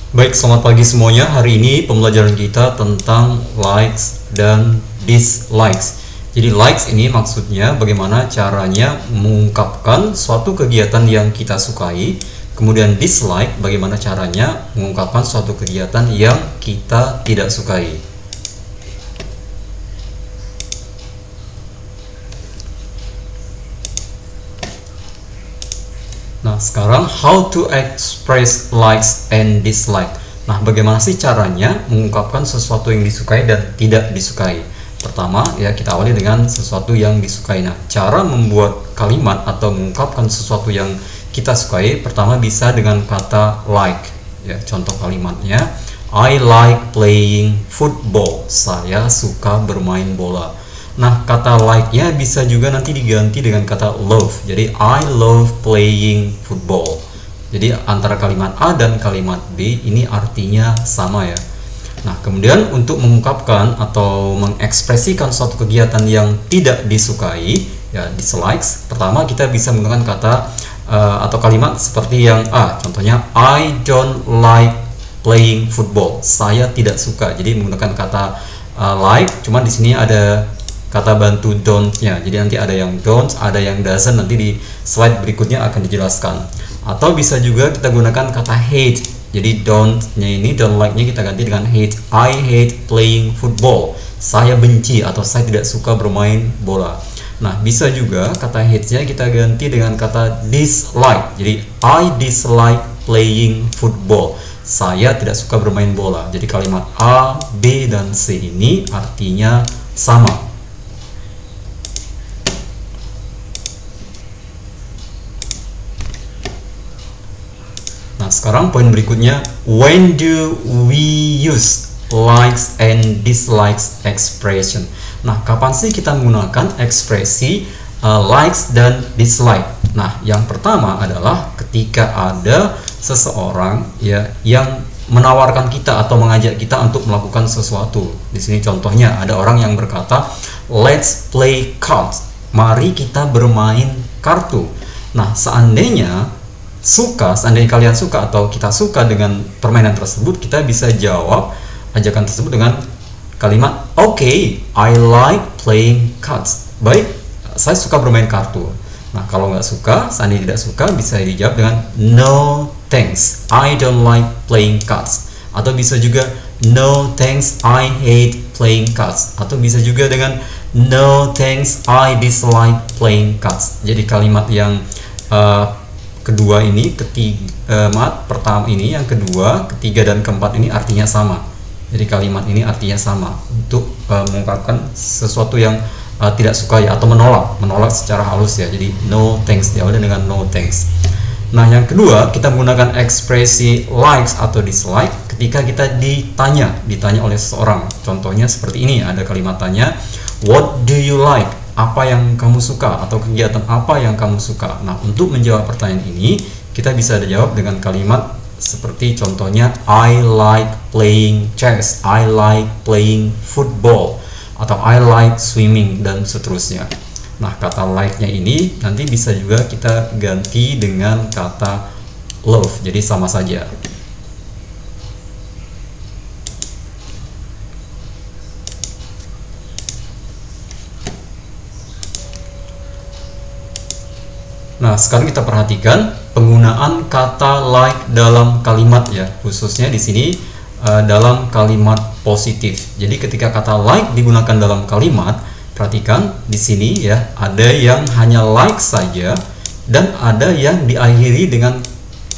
Baik, selamat pagi semuanya. Hari ini pembelajaran kita tentang likes dan dislikes. Jadi likes ini maksudnya bagaimana caranya mengungkapkan suatu kegiatan yang kita sukai. Kemudian dislike bagaimana caranya mengungkapkan suatu kegiatan yang kita tidak sukai. Nah, sekarang how to express likes and dislike. Nah, bagaimana sih caranya mengungkapkan sesuatu yang disukai dan tidak disukai? Pertama, ya kita awali dengan sesuatu yang disukai. Nah, cara membuat kalimat atau mengungkapkan sesuatu yang kita sukai, pertama bisa dengan kata like. Ya, contoh kalimatnya, I like playing football. Saya suka bermain bola. Nah, kata like-nya bisa juga nanti diganti dengan kata love. Jadi, I love playing football. Jadi, antara kalimat A dan kalimat B ini artinya sama ya. Nah, kemudian untuk mengungkapkan atau mengekspresikan suatu kegiatan yang tidak disukai, ya dislikes, pertama kita bisa menggunakan kata atau kalimat seperti yang A. Contohnya, I don't like playing football. Saya tidak suka. Jadi, menggunakan kata like, cuma di sini ada kata bantu don't-nya. Jadi nanti ada yang don't, ada yang doesn't, nanti di slide berikutnya akan dijelaskan. Atau bisa juga kita gunakan kata hate. Jadi don't-nya ini, don't like-nya kita ganti dengan hate. I hate playing football. Saya benci atau saya tidak suka bermain bola. Nah, bisa juga kata hate-nya kita ganti dengan kata dislike. Jadi I dislike playing football. Saya tidak suka bermain bola. Jadi kalimat A, B, dan C ini artinya sama. Nah, sekarang poin berikutnya, when do we use likes and dislikes expression? Nah, kapan sih kita menggunakan ekspresi likes dan dislike? Nah, yang pertama adalah ketika ada seseorang ya yang menawarkan kita atau mengajak kita untuk melakukan sesuatu. Di sini contohnya ada orang yang berkata, let's play cards. Mari kita bermain kartu. Nah, seandainya kalian suka atau kita suka dengan permainan tersebut, kita bisa jawab ajakan tersebut dengan kalimat okay, I like playing cards. Baik, saya suka bermain kartu. Nah, kalau nggak suka, seandainya tidak suka, bisa dijawab dengan no thanks, I don't like playing cards. Atau bisa juga no thanks, I hate playing cards. Atau bisa juga dengan no thanks, I dislike playing cards. Jadi kalimat yang kedua ini, pertama ini, yang kedua, ketiga, dan keempat ini artinya sama. Jadi kalimat ini artinya sama untuk mengungkapkan sesuatu yang tidak suka ya, atau menolak secara halus ya. Jadi no thanks, diawali dengan no thanks. Nah, yang kedua, kita menggunakan ekspresi likes atau dislike ketika kita ditanya oleh seseorang. Contohnya seperti ini, ada kalimat tanya, what do you like? Apa yang kamu suka atau kegiatan apa yang kamu suka. Nah, untuk menjawab pertanyaan ini kita bisa jawab dengan kalimat seperti contohnya I like playing chess, I like playing football, atau I like swimming, dan seterusnya. Nah, kata like-nya ini nanti bisa juga kita ganti dengan kata love, jadi sama saja. Nah, sekarang kita perhatikan penggunaan kata like dalam kalimat ya, khususnya di sini dalam kalimat positif. Jadi ketika kata like digunakan dalam kalimat, perhatikan di sini ya, ada yang hanya like saja dan ada yang diakhiri dengan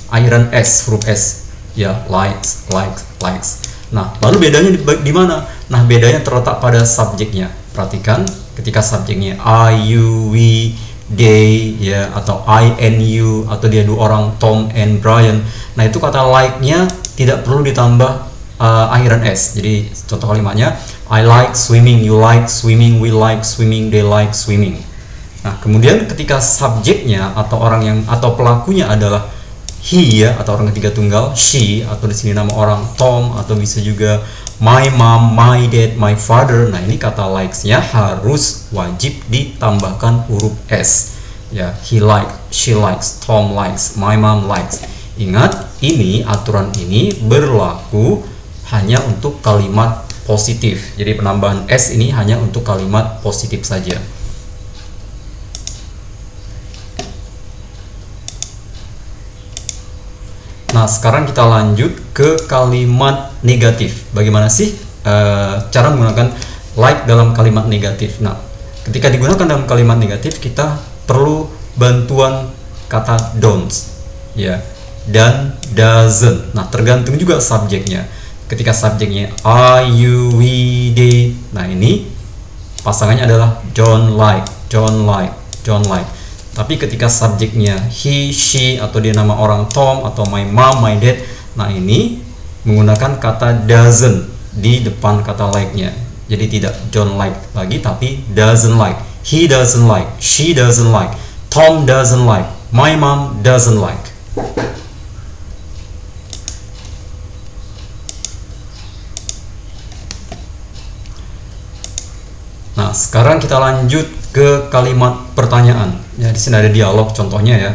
akhiran s, huruf s. Ya, likes, likes, likes. Nah, lalu bedanya di mana? Nah, bedanya terletak pada subjeknya. Perhatikan ketika subjeknya I, you, we, they ya, atau I and you, atau dia dua orang, Tom and Brian. Nah, itu kata like-nya tidak perlu ditambah akhiran s. Jadi contoh kalimatnya I like swimming, you like swimming, we like swimming, they like swimming. Nah, kemudian ketika subjeknya atau orang yang atau pelakunya adalah he ya, atau orang ketiga tunggal she, atau di sini nama orang Tom, atau bisa juga my mom, my dad, my father. Nah, ini kata likes-nya harus wajib ditambahkan huruf s. Ya, he likes, she likes, Tom likes, my mom likes. Ingat, ini aturan ini berlaku hanya untuk kalimat positif. Jadi penambahan s ini hanya untuk kalimat positif saja. Nah, sekarang kita lanjut ke kalimat negatif. Bagaimana sih cara menggunakan like dalam kalimat negatif? Nah, ketika digunakan dalam kalimat negatif, kita perlu bantuan kata don't, ya, dan doesn't. Nah, tergantung juga subjeknya. Ketika subjeknya I, you, we, they, nah ini pasangannya adalah don't like, don't like, don't like. Tapi ketika subjeknya he, she, atau dia nama orang Tom, atau my mom, my dad, nah ini menggunakan kata doesn't di depan kata like-nya. Jadi tidak don't like lagi, tapi doesn't like. He doesn't like, she doesn't like, Tom doesn't like, my mom doesn't like. Nah, sekarang kita lanjut ke kalimat pertanyaan. Ya, di sini ada dialog contohnya ya.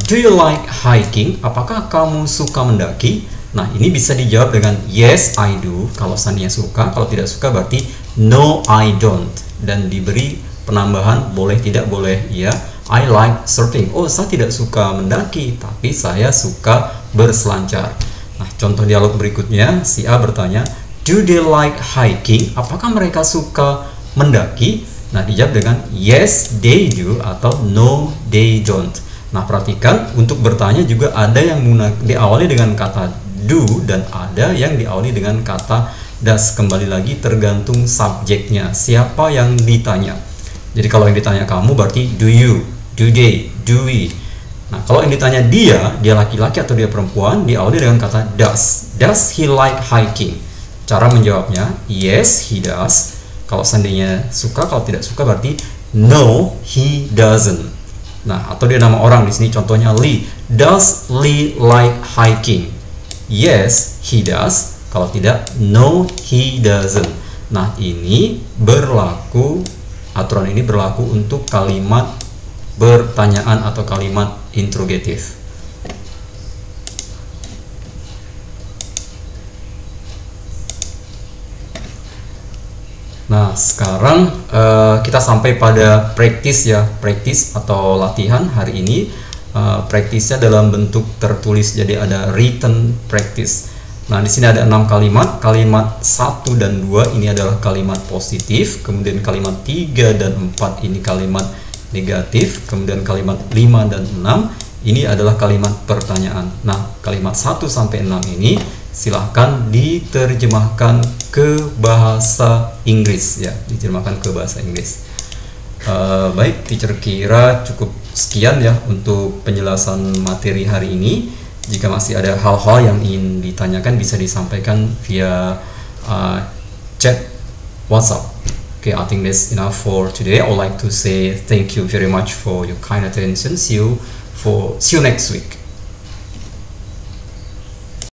Do you like hiking? Apakah kamu suka mendaki? Nah, ini bisa dijawab dengan yes, I do. Kalau seandainya suka, kalau tidak suka berarti no, I don't. Dan diberi penambahan boleh tidak boleh. Ya, I like surfing. Oh, saya tidak suka mendaki, tapi saya suka berselancar. Nah, contoh dialog berikutnya, si A bertanya, do they like hiking? Apakah mereka suka mendaki? Nah, dijawab dengan yes, they do atau no, they don't. Nah, perhatikan untuk bertanya juga ada yang diawali dengan kata do dan ada yang diawali dengan kata does. Kembali lagi tergantung subjeknya, siapa yang ditanya. Jadi kalau yang ditanya kamu berarti do you, do they, do we. Nah, kalau yang ditanya dia laki-laki atau dia perempuan, diawali dengan kata does. Does he like hiking? Cara menjawabnya yes, he does. Kalau seandainya suka, kalau tidak suka berarti no, he doesn't. Nah, atau dia nama orang di sini contohnya Lee. Does Lee like hiking? Yes, he does. Kalau tidak, no, he doesn't. Nah, ini berlaku, aturan ini berlaku untuk kalimat pertanyaan atau kalimat interrogatif. Nah, sekarang kita sampai pada practice ya, practice atau latihan hari ini. Practice-nya dalam bentuk tertulis, jadi ada written practice. Nah, di sini ada 6 kalimat. Kalimat 1 dan 2 ini adalah kalimat positif, kemudian kalimat 3 dan 4 ini kalimat negatif, kemudian kalimat 5 dan 6 ini adalah kalimat pertanyaan. Nah, kalimat 1 sampai 6 ini silahkan diterjemahkan ke bahasa Inggris ya, diterjemahkan ke bahasa Inggris. Baik, teacher kira cukup sekian ya untuk penjelasan materi hari ini. Jika masih ada hal-hal yang ingin ditanyakan bisa disampaikan via chat WhatsApp. Okay, I think that's enough for today. I would like to say thank you very much for your kind attention. See you next week.